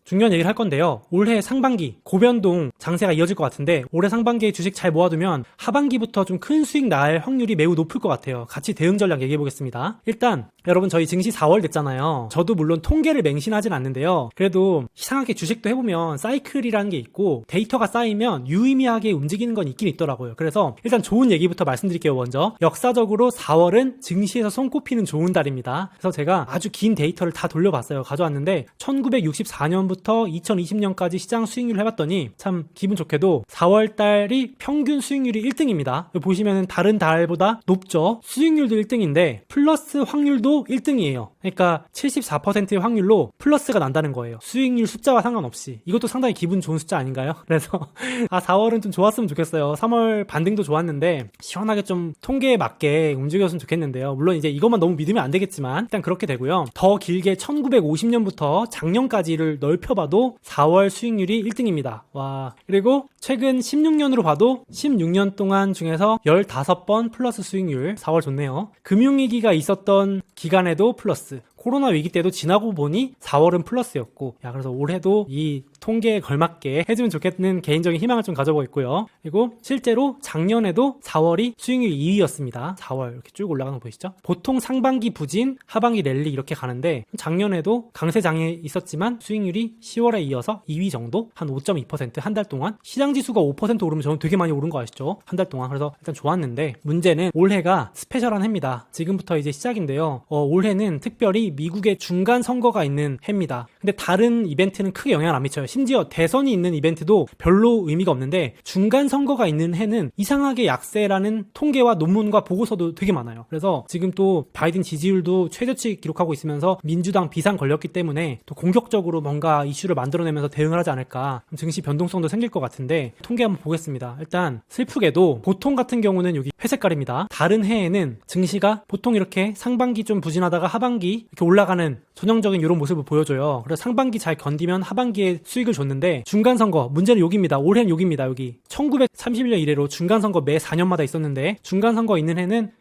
중요한 얘기를 할 건데요. 올해 상반기 고변동 장세가 이어질 것 같은데 올해 상반기에 주식 잘 모아두면 하반기부터 좀 큰 수익 날 확률이 매우 높을 것 같아요. 같이 대응 전략 얘기해 보겠습니다. 일단 여러분 저희 증시 4월 됐잖아요. 저도 물론 통계를 맹신하진 않는데요. 그래도 이상하게 주식도 해보면 사이클이라는 게 있고 데이터가 쌓이면 유의미하게 움직이는 건 있긴 있더라고요. 그래서 일단 좋은 얘기부터 말씀드릴게요. 먼저 역사적으로 4월은 증시에서 손꼽히는 좋은 달입니다. 그래서 제가 아주 긴 데이터를 다 돌려봤어요. 가져왔는데 1964년부터 2020년까지 시장 수익률을 해봤더니 참 기분 좋게도 4월 달이 평균 수익률이 1등입니다. 보시면은 다른 달보다 높죠. 수익률도 1등인데 플러스 확률도 1등이에요. 그러니까 74%의 확률로 플러스가 난다는 거예요. 수익률 숫자와 상관없이. 이것도 상당히 기분 좋은 숫자 아닌가요? 그래서 4월은 좀 좋았으면 좋겠어요. 3월 반등도 좋았는데 시원하게 좀 통계에 맞게 움직였으면 좋겠는데요. 물론 이제 이것만 너무 믿으면 안 되겠지만 일단 그렇게 되고요. 더 길게 1950년부터 작년까지를 넓혀봐도 4월 수익률이 1등입니다. 와. 그리고 최근 16년으로 봐도 16년 동안 중에서 15번 플러스 수익률. 4월 좋네요. 금융위기가 있었던 기간에도 플러스. 코로나 위기 때도 지나고 보니 4월은 플러스였고, 그래서 올해도 이 통계에 걸맞게 해주면 좋겠는 개인적인 희망을 좀 가져보고 있고요. 그리고 실제로 작년에도 4월이 수익률 2위였습니다. 4월 이렇게 쭉 올라가는 거 보이시죠? 보통 상반기 부진, 하반기 랠리 이렇게 가는데 작년에도 강세장에 있었지만 수익률이 10월에 이어서 2위 정도? 한 5.2% 한 달 동안? 시장지수가 5% 오르면 저는 되게 많이 오른 거 아시죠? 한 달 동안. 그래서 일단 좋았는데 문제는 올해가 스페셜한 해입니다. 지금부터 이제 시작인데요. 올해는 특별히 미국의 중간 선거가 있는 해입니다. 근데 다른 이벤트는 크게 영향을 안 미쳐요. 심지어 대선이 있는 이벤트도 별로 의미가 없는데 중간 선거가 있는 해는 이상하게 약세라는 통계와 논문과 보고서도 되게 많아요. 그래서 지금 또 바이든 지지율도 최저치 기록하고 있으면서 민주당 비상 걸렸기 때문에 또 공격적으로 뭔가 이슈를 만들어내면서 대응을 하지 않을까. 증시 변동성도 생길 것 같은데 통계 한번 보겠습니다. 일단 슬프게도 보통 같은 경우는 여기 회색깔입니다. 다른 해에는 증시가 보통 이렇게 상반기 좀 부진하다가 하반기 이렇게 올라가는 전형적인 이런 모습을 보여줘요. 그래서 상반기 잘 견디면 하반기에 수익을 줬는데 중간선거, 문제는 여기입니다. 올해는 여기입니다. 여기 1931년 이래로 중간선거 매 4년마다 있었는데 중간선거 있는 해는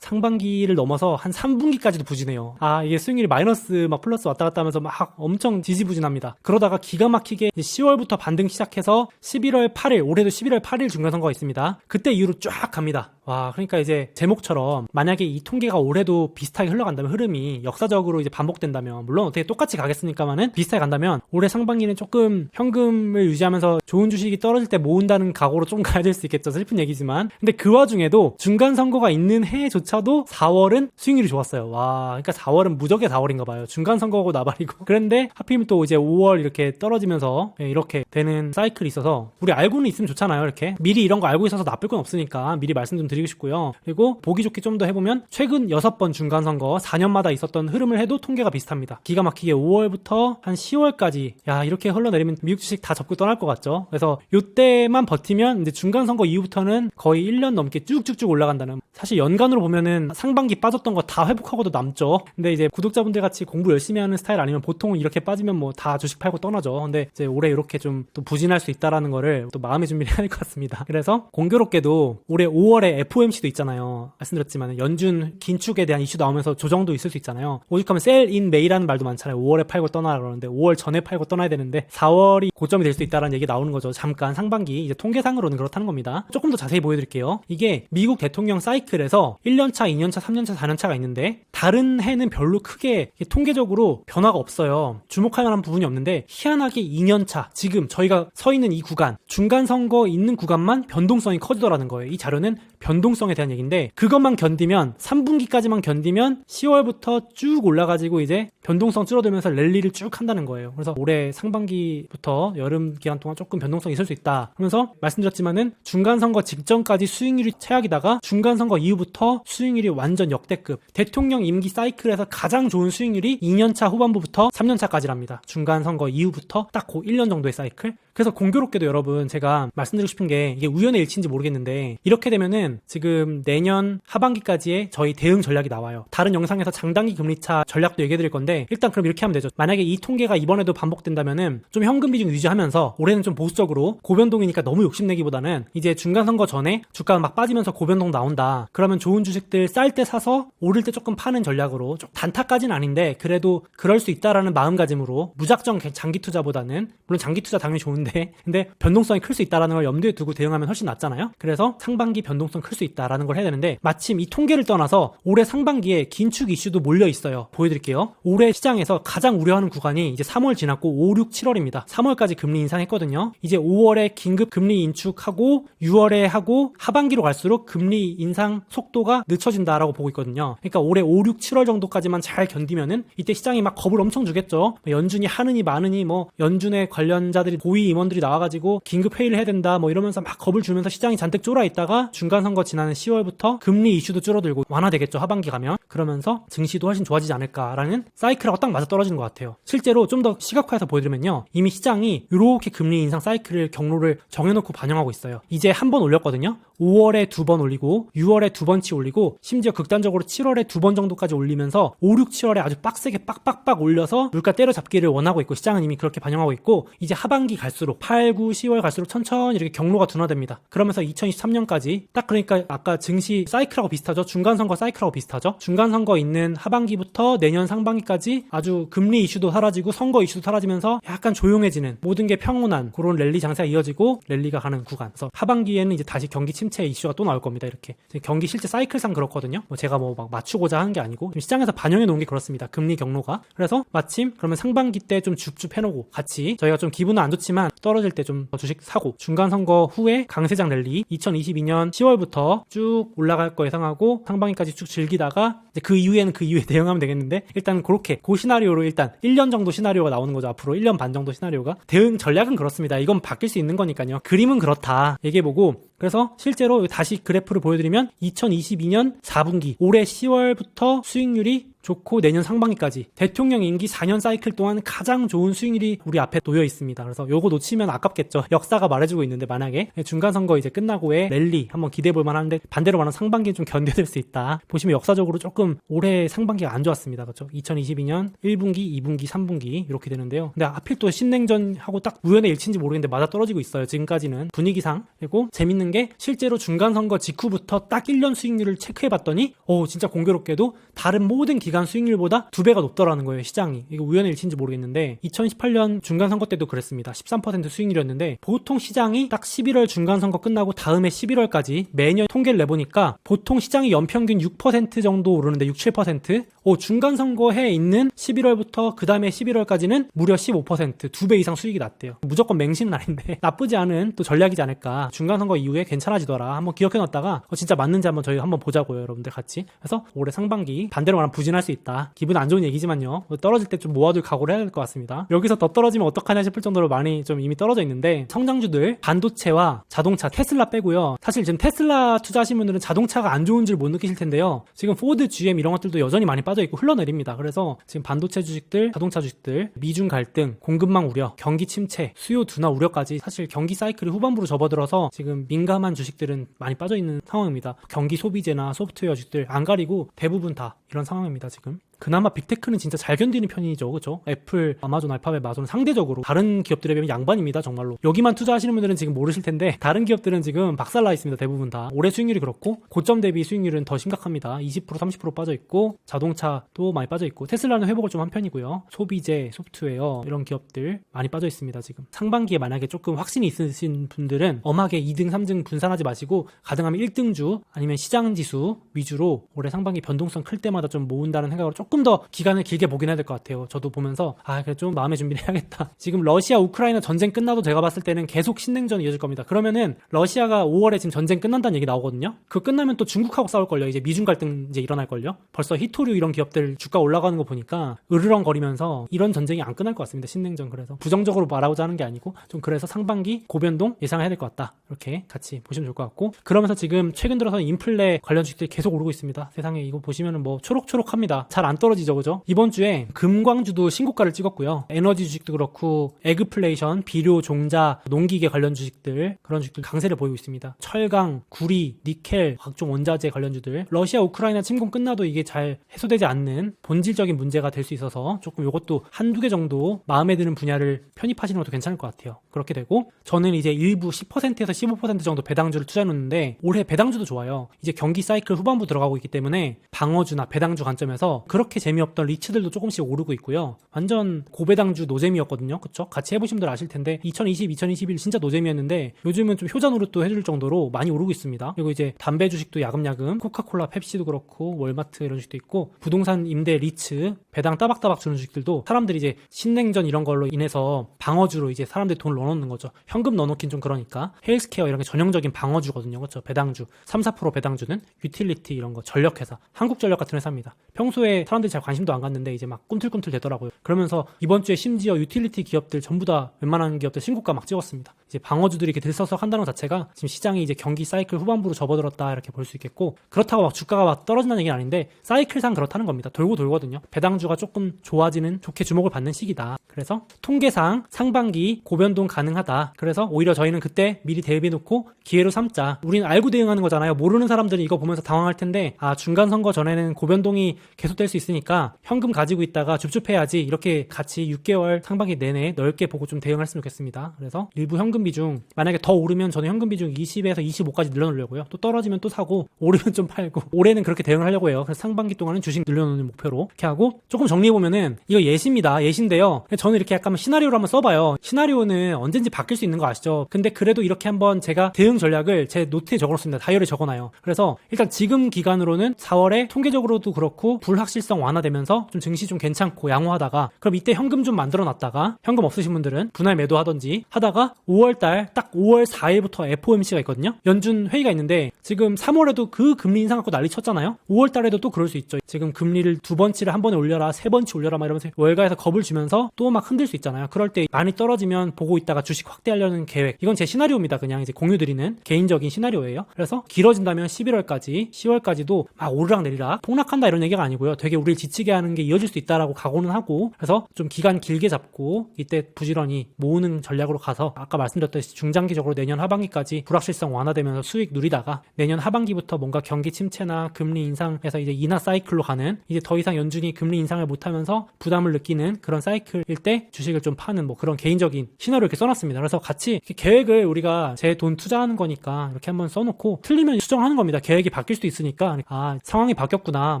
상반기를 넘어서 한 3분기까지도 부진해요. 이게 수익률이 마이너스 막 플러스 왔다 갔다 하면서 막 엄청 지지부진합니다. 그러다가 기가 막히게 10월부터 반등 시작해서 11월 8일, 올해도 11월 8일 중간선거가 있습니다. 그때 이후로 쫙 갑니다. 그러니까 이제 제목처럼 만약에 이 통계가 올해도 비슷하게 흘러간다면 흐름이 역사적으로 이제 반복된다면 물론 어떻게 똑같이 가겠습니까만은 비슷하게 간다면 올해 상반기는 조금 현금을 유지하면서 좋은 주식이 떨어질 때 모은다는 각오로 좀 가야 될 수 있겠죠. 슬픈 얘기지만. 근데 그 와중에도 중간선거가 있는 해조차도 4월은 수익률이 좋았어요. 그러니까 4월은 무적의 4월인가 봐요. 중간선거고 나발이고. 그런데 하필이면 또 이제 5월 이렇게 떨어지면서 이렇게 되는 사이클이 있어서 우리 알고는 있으면 좋잖아요. 이렇게 미리 이런 거 알고 있어서 나쁠 건 없으니까 미리 말씀 좀 드리고 싶고요. 그리고 보기 좋게 좀 더 해보면 최근 6번 중간선거 4년마다 있었던 흐름을 해도 통계가 비슷합니다. 기가 막히게 5월부터 한 10월까지 이렇게 흘러내리면 미국 주식 다 접고 떠날 것 같죠. 그래서 이때만 버티면 이제 중간선거 이후부터는 거의 1년 넘게 쭉쭉쭉 올라간다는, 사실 연간으로 보면은 상반기 빠졌던 거 다 회복하고도 남죠. 근데 이제 구독자분들 같이 공부 열심히 하는 스타일 아니면 보통은 이렇게 빠지면 뭐 다 주식 팔고 떠나죠. 근데 이제 올해 이렇게 좀 또 부진할 수 있다라는 거를 또 마음의 준비를 해야 될 것 같습니다. 그래서 공교롭게도 올해 5월에 FOMC도 있잖아요. 말씀드렸지만 연준 긴축에 대한 이슈 나오면서 조정도 있을 수 있잖아요. 오죽하면 sell in May라는 말도 많잖아요. 5월에 팔고 떠나라 그러는데 5월 전에 팔고 떠나야 되는데 4월이 고점이 될 수 있다라는 얘기 나오는 거죠. 잠깐 상반기 이제 통계상으로는 그렇다는 겁니다. 조금 더 자세히 보여드릴게요. 이게 미국 대통령 사이클에서 1년차, 2년차, 3년차, 4년차가 있는데 다른 해는 별로 크게 통계적으로 변화가 없어요. 주목할 만한 부분이 없는데 희한하게 2년차, 지금 저희가 서 있는 이 구간, 중간선거 있는 구간만 변동성이 커지더라는 거예요. 이 자료는 변동성에 대한 얘기인데 그것만 견디면 3분기까지만 견디면 10월부터 쭉 올라가지고 이제 변동성 줄어들면서 랠리를 쭉 한다는 거예요. 그래서 올해 상반기부터 여름 기간 동안 조금 변동성이 있을 수 있다 하면서 말씀드렸지만은 중간선거 직전까지 수익률이 최악이다가 중간선거 이후부터 수익률이 완전 역대급, 대통령 임기 사이클에서 가장 좋은 수익률이 2년차 후반부부터 3년차까지랍니다. 중간선거 이후부터 딱 그 1년 정도의 사이클. 그래서 공교롭게도 여러분 제가 말씀드리고 싶은 게 이게 우연의 일치인지 모르겠는데 이렇게 되면은 지금 내년 하반기까지의 저희 대응 전략이 나와요. 다른 영상에서 장단기 금리차 전략도 얘기해 드릴 건데 일단 그럼 이렇게 하면 되죠. 만약에 이 통계가 이번에도 반복된다면은 좀 현금 비중 유지하면서 올해는 좀 보수적으로 고변동이니까 너무 욕심내기보다는 이제 중간선거 전에 주가가 막 빠지면서 고변동 나온다. 그러면 좋은 주식들 쌀 때 사서 오를 때 조금 파는 전략으로 좀 단타까지는 아닌데 그래도 그럴 수 있다라는 마음가짐으로 무작정 장기 투자보다는 물론 장기 투자 당연히 좋은데 근데 변동성이 클 수 있다라는 걸 염두에 두고 대응하면 훨씬 낫잖아요. 그래서 상반기 변동성 클 수 있다라는 걸 해야 되는데 마침 이 통계를 떠나서 올해 상반기에 긴축 이슈도 몰려 있어요. 보여드릴게요. 올해 시장에서 가장 우려하는 구간이 이제 3월 지났고 5, 6, 7월입니다. 3월까지 금리 인상했거든요. 이제 5월에 긴급 금리 인축하고 6월에 하고 하반기로 갈수록 금리 인상 속도가 늦춰진다라고 보고 있거든요. 그러니까 올해 5, 6, 7월 정도까지만 잘 견디면은 이때 시장이 막 겁을 엄청 주겠죠. 연준이 하느니 마느니 뭐 연준의 관련자들이 고위 임원들이 나와가지고 긴급 회의를 해야 된다 뭐 이러면서 막 겁을 주면서 시장이 잔뜩 쫄아 있다가 중간 선거 지나는 10월부터 금리 이슈도 줄어들고 완화되겠죠. 하반기 가면. 그러면서 증시도 훨씬 좋아지지 않을까라는 사이클하고 딱 맞아 떨어지는 것 같아요. 실제로 좀 더 시각화해서 보여드리면요. 이미 시장이 이렇게 금리 인상 사이클을 경로를 정해놓고 반영하고 있어요. 이제 한 번 올렸거든요. 5월에 2번 올리고 6월에 2번치 올리고 심지어 극단적으로 7월에 2번 정도까지 올리면서 5, 6, 7월에 아주 빡세게 빡빡빡 올려서 물가 때려잡기를 원하고 있고 시장은 이미 그렇게 반영하고 있고 이제 하반기 갈수록 8, 9, 10월 갈수록 천천히 이렇게 경로가 둔화됩니다. 그러면서 2023년까지 딱 그러니까 아까 증시 사이클하고 비슷하죠. 중간선거 사이클하고 비슷하죠. 중간선거 있는 하반기부터 내년 상반기까지 아주 금리 이슈도 사라지고 선거 이슈도 사라지면서 약간 조용해지는 모든 게 평온한 그런 랠리 장세가 이어지고 랠리가 가는 구간. 그래서 하반기에는 이제 다시 경기 침체 이슈가 또 나올 겁니다. 이렇게 경기 실제 사이클상 그렇거든요. 제가 뭐 막 맞추고자 하는 게 아니고 시장에서 반영해 놓은 게 그렇습니다. 금리 경로가. 그래서 마침 그러면 상반기 때 좀 줍줍 해놓고 같이 저희가 좀 기분은 안 좋지만 떨어질 때 좀 주식 사고 중간 선거 후에 강세장 랠리 2022년 10월부터 쭉 올라갈 거 예상하고 상반기까지 쭉 즐기다가 이제 그 이후에 대응하면 되겠는데 일단 그렇게 그 시나리오로 일단 1년 정도 시나리오가 나오는 거죠. 앞으로 1년 반 정도 시나리오가. 대응 전략은 그렇습니다. 이건 바뀔 수 있는 거니까요. 그림은 그렇다 얘기해보고 그래서 실제로 다시 그래프를 보여드리면 2022년 4분기 올해 10월부터 수익률이 좋고 내년 상반기까지 대통령 임기 4년 사이클 동안 가장 좋은 수익률이 우리 앞에 놓여 있습니다. 그래서 요거 놓치면 아깝겠죠. 역사가 말해주고 있는데 만약에 중간 선거 이제 끝나고의 랠리 한번 기대해 볼 만한데 반대로 말하면 상반기는 좀 견뎌낼 수 있다. 보시면 역사적으로 조금 올해 상반기가 안 좋았습니다. 그렇죠? 2022년 1분기, 2분기, 3분기 이렇게 되는데요. 근데 하필 또 신냉전하고 딱 우연의 일치인지 모르겠는데 맞아 떨어지고 있어요. 지금까지는 분위기상. 그리고 재밌는 게 실제로 중간 선거 직후부터 딱 1년 수익률을 체크해 봤더니 진짜 공교롭게도 다른 모든 기간 수익률보다 2배가 높더라는 거예요. 시장이. 이거 우연의 일치인지 모르겠는데 2018년 중간선거 때도 그랬습니다. 13% 수익률이었는데 보통 시장이 딱 11월 중간선거 끝나고 다음에 11월까지 매년 통계를 내보니까 보통 시장이 연평균 6% 정도 오르는데 6, 7% 중간선거에 있는 11월부터 그 다음에 11월까지는 무려 15% 2배 이상 수익이 났대요. 무조건 맹신은 아닌데 나쁘지 않은 또 전략이지 않을까. 중간선거 이후에 괜찮아지더라. 한번 기억해놨다가 진짜 맞는지 한번 저희 한번 보자고요. 여러분들 같이. 그래서 올해 상반기 반대로 말하면 부진할 수 있다. 기분 안 좋은 얘기지만요. 떨어질 때 좀 모아둘 각오를 해야 될 것 같습니다. 여기서 더 떨어지면 어떡하냐 싶을 정도로 많이 좀 이미 떨어져 있는데 성장주들 반도체와 자동차 테슬라 빼고요. 사실 지금 테슬라 투자하시는 분들은 자동차가 안 좋은 줄 못 느끼실 텐데요. 지금 포드, GM 이런 것들도 여전히 많이 빠져 있고 흘러내립니다. 그래서 지금 반도체 주식들, 자동차 주식들, 미중 갈등, 공급망 우려, 경기 침체, 수요 둔화 우려까지 사실 경기 사이클이 후반부로 접어들어서 지금 민감한 주식들은 많이 빠져 있는 상황입니다. 경기 소비재나 소프트웨어 주식들 안 가리고 대부분 다 이런 상황입니다. 지금. 그나마 빅테크는 진짜 잘 견디는 편이죠. 그렇죠? 애플, 아마존, 알파벳, 마존은 상대적으로 다른 기업들에 비하면 양반입니다. 정말로. 여기만 투자하시는 분들은 지금 모르실 텐데 다른 기업들은 지금 박살나 있습니다. 대부분 다. 올해 수익률이 그렇고 고점 대비 수익률은 더 심각합니다. 20%, 30% 빠져 있고 자동차도 많이 빠져 있고 테슬라는 회복을 좀 한 편이고요. 소비재, 소프트웨어 이런 기업들 많이 빠져 있습니다. 지금. 상반기에 만약에 조금 확신이 있으신 분들은 엄하게 2등, 3등 분산하지 마시고 가능하면 1등주 아니면 시장 지수 위주로 올해 상반기 변동성 클 때마다 좀 모은다는 생각으로 조금 더 기간을 길게 보긴 해야 될 것 같아요. 저도 보면서 그래 좀 마음의 준비를 해야겠다. 지금 러시아 우크라이나 전쟁 끝나도 제가 봤을 때는 계속 신냉전이 이어질 겁니다. 그러면은 러시아가 5월에 지금 전쟁 끝난다는 얘기 나오거든요. 그거 끝나면 또 중국하고 싸울걸요. 이제 미중 갈등 이제 일어날걸요. 벌써 히토류 이런 기업들 주가 올라가는 거 보니까 으르렁거리면서 이런 전쟁이 안 끝날 것 같습니다. 신냉전. 그래서 부정적으로 말하고자 하는 게 아니고 좀 그래서 상반기 고변동 예상해야 될 것 같다. 이렇게 같이 보시면 좋을 것 같고 그러면서 지금 최근 들어서 인플레 관련 주식들이 계속 오르고 있습니다. 세상에 이거 보시면은 뭐 초록초록합니다. 잘 안 떨어지죠, 그죠? 이번 주에 금광주도 신고가를 찍었고요. 에너지 주식도 그렇고 에그플레이션, 비료, 종자, 농기계 관련 주식들, 그런 주식들 강세를 보이고 있습니다. 철강, 구리, 니켈, 각종 원자재 관련주들. 러시아 우크라이나 침공 끝나도 이게 잘 해소되지 않는 본질적인 문제가 될 수 있어서 조금 이것도 한두 개 정도 마음에 드는 분야를 편입하시는 것도 괜찮을 것 같아요. 그렇게 되고 저는 이제 일부 10%에서 15% 정도 배당주를 투자해놓는데 올해 배당주도 좋아요. 이제 경기 사이클 후반부 들어가고 있기 때문에 방어주나 배당주 관점에서 그렇게 재미없던 리츠들도 조금씩 오르고 있고요. 완전 고배당주 노잼이었거든요. 그쵸? 같이 해보신 분들 아실 텐데 2020, 2021 진짜 노잼이었는데 요즘은 좀 효자 노릇도 해줄 정도로 많이 오르고 있습니다. 그리고 이제 담배 주식도 야금야금 코카콜라, 펩시도 그렇고 월마트 이런 주식도 있고 부동산 임대 리츠, 배당 따박따박 주는 주식들도 사람들이 이제 신냉전 이런 걸로 인해서 방어주로 이제 사람들이 돈을 넣어놓는 거죠. 현금 넣어놓긴 좀 그러니까 헬스케어 이런 게 전형적인 방어주거든요. 그렇죠? 배당주 3, 4% 배당주는 유틸리티 이런 거 전력회사, 한국전력 같은 회사입니다. 평소에 사람들이 잘 관심도 안 갔는데 이제 막 꿈틀꿈틀 되더라고요. 그러면서 이번 주에 심지어 유틸리티 기업들 전부 다 웬만한 기업들 신고가 막 찍었습니다. 이제 방어주들이 이렇게 들썩 한다는 것 자체가 지금 시장이 이제 경기 사이클 후반부로 접어들었다 이렇게 볼 수 있겠고 그렇다고 막 주가가 막 떨어진다는 얘기는 아닌데 사이클상 그렇다는 겁니다. 돌고 돌거든요. 배당주가 조금 좋아지는 좋게 주목을 받는 시기다. 그래서 통계상 상반기 고변동 가능하다. 그래서 오히려 저희는 그때 미리 대비해놓고 기회로 삼자. 우리는 알고 대응하는 거잖아요. 모르는 사람들은 이거 보면서 당황할 텐데 중간 선거 전에는 고변동이 계속될 수 있으니까 현금 가지고 있다가 줍줍해야지 이렇게 같이 6개월 상반기 내내 넓게 보고 좀 대응했으면 좋겠습니다. 그래서 일부 현금 비중 만약에 더 오르면 저는 현금 비중 20에서 25까지 늘려놓으려고요. 또 떨어지면 또 사고 오르면 좀 팔고 올해는 그렇게 대응을 하려고 해요. 그래서 상반기 동안은 주식 늘려놓는 목표로 이렇게 하고 조금 정리해보면은 이거 예시입니다. 예시인데요. 저는 이렇게 약간 시나리오를 한번 써봐요. 시나리오는 언젠지 바뀔 수 있는 거 아시죠? 근데 그래도 이렇게 한번 제가 대응 전략을 제 노트에 적어놓습니다. 다이어리에 적어놔요. 그래서 일단 지금 기간으로는 4월에 통계적으로도 그렇고 불확실성 완화되면서 좀 증시 좀 괜찮고 양호하다가 그럼 이때 현금 좀 만들어놨다가 현금 없으신 분들은 분할 매도하던지 하다가 5월달 딱 5월 4일부터 FOMC가 있거든요. 연준 회의가 있는데 지금 3월에도 그 금리 인상 갖고 난리 쳤잖아요. 5월달에도 또 그럴 수 있죠. 지금 금리를 2번치를 한 번에 올려라 3번치 올려라 막 이러면서 월가에서 겁을 주면서 또 막 흔들 수 있잖아요. 그럴 때 많이 떨어지면 보고 있다가 주식 확대하려는 계획. 이건 제 시나리오입니다. 그냥 이제 공유드리는 개인적인 시나리오예요. 그래서 길어진다면 11월까지 10월까지도 막 오르락 내리락 폭락한다 이런 얘기가 아니고요. 되게 우리를 지치게 하는 게 이어질 수 있다라고 각오는 하고 그래서 좀 기간 길게 잡고 이때 부지런히 모으는 전략으로 가서 아까 말씀드렸듯이 중장기적으로 내년 하반기까지 불확실성 완화되면서 수익 누리다가 내년 하반기부터 뭔가 경기 침체나 금리 인상에서 이제 인하 사이클로 가는 이제 더 이상 연준이 금리 인상을 못하면서 부담을 느끼는 그런 사이클일 때 주식을 좀 파는 뭐 그런 개인적인 시나리오 이렇게 써놨습니다. 그래서 같이 계획을 우리가 제 돈 투자하는 거니까 이렇게 한번 써놓고 틀리면 수정하는 겁니다. 계획이 바뀔 수도 있으니까 상황이 바뀌었구나.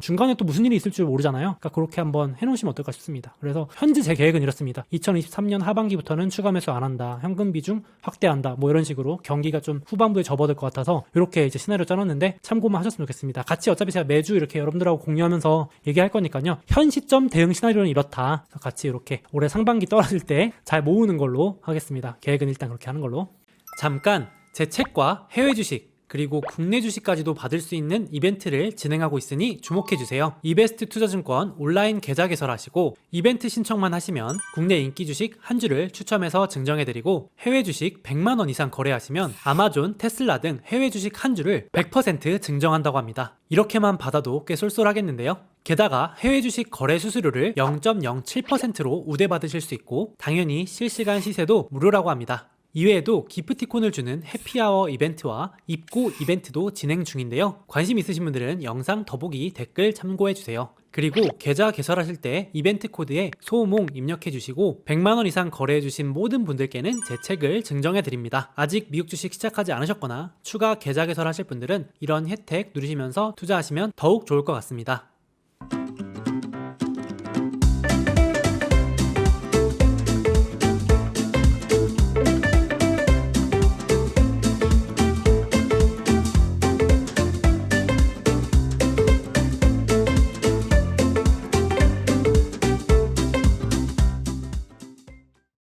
중간에 또 무슨 일이 있을 줄 모르잖아요. 그러니까 그렇게 한번 해놓으시면 어떨까 싶습니다. 그래서 현재 제 계획은 이렇습니다. 2023년 하반기부터는 추가 매수 안 한다. 현금 비중 확대한다. 뭐 이런 식으로 경기가 좀 후반부에 접어들 것 같아서 이렇게 이제 시나리오 짜놨는데 참고만 하셨으면 좋겠습니다. 같이 어차피 제가 매주 이렇게 여러분들하고 공유하면서 얘기할 거니까요. 현 시점 대응 시나리오는 이렇다. 그래서 같이 이렇게 올해 상반기 떨어질 때 잘 모으는 걸로 하겠습니다. 계획은 일단 그렇게 하는 걸로. 잠깐 제 책과 해외 주식 그리고 국내 주식까지도 받을 수 있는 이벤트를 진행하고 있으니 주목해주세요. 이베스트 투자증권 온라인 계좌 개설하시고 이벤트 신청만 하시면 국내 인기 주식 한 주를 추첨해서 증정해드리고 해외 주식 100만원 이상 거래하시면 아마존, 테슬라 등 해외 주식 한 주를 100% 증정한다고 합니다. 이렇게만 받아도 꽤 쏠쏠하겠는데요. 게다가 해외 주식 거래 수수료를 0.07%로 우대받으실 수 있고 당연히 실시간 시세도 무료라고 합니다. 이외에도 기프티콘을 주는 해피아워 이벤트와 입고 이벤트도 진행 중인데요. 관심 있으신 분들은 영상 더보기 댓글 참고해주세요. 그리고 계좌 개설하실 때 이벤트 코드에 소몽 입력해주시고 100만원 이상 거래해주신 모든 분들께는 제 책을 증정해드립니다. 아직 미국 주식 시작하지 않으셨거나 추가 계좌 개설하실 분들은 이런 혜택 누리시면서 투자하시면 더욱 좋을 것 같습니다.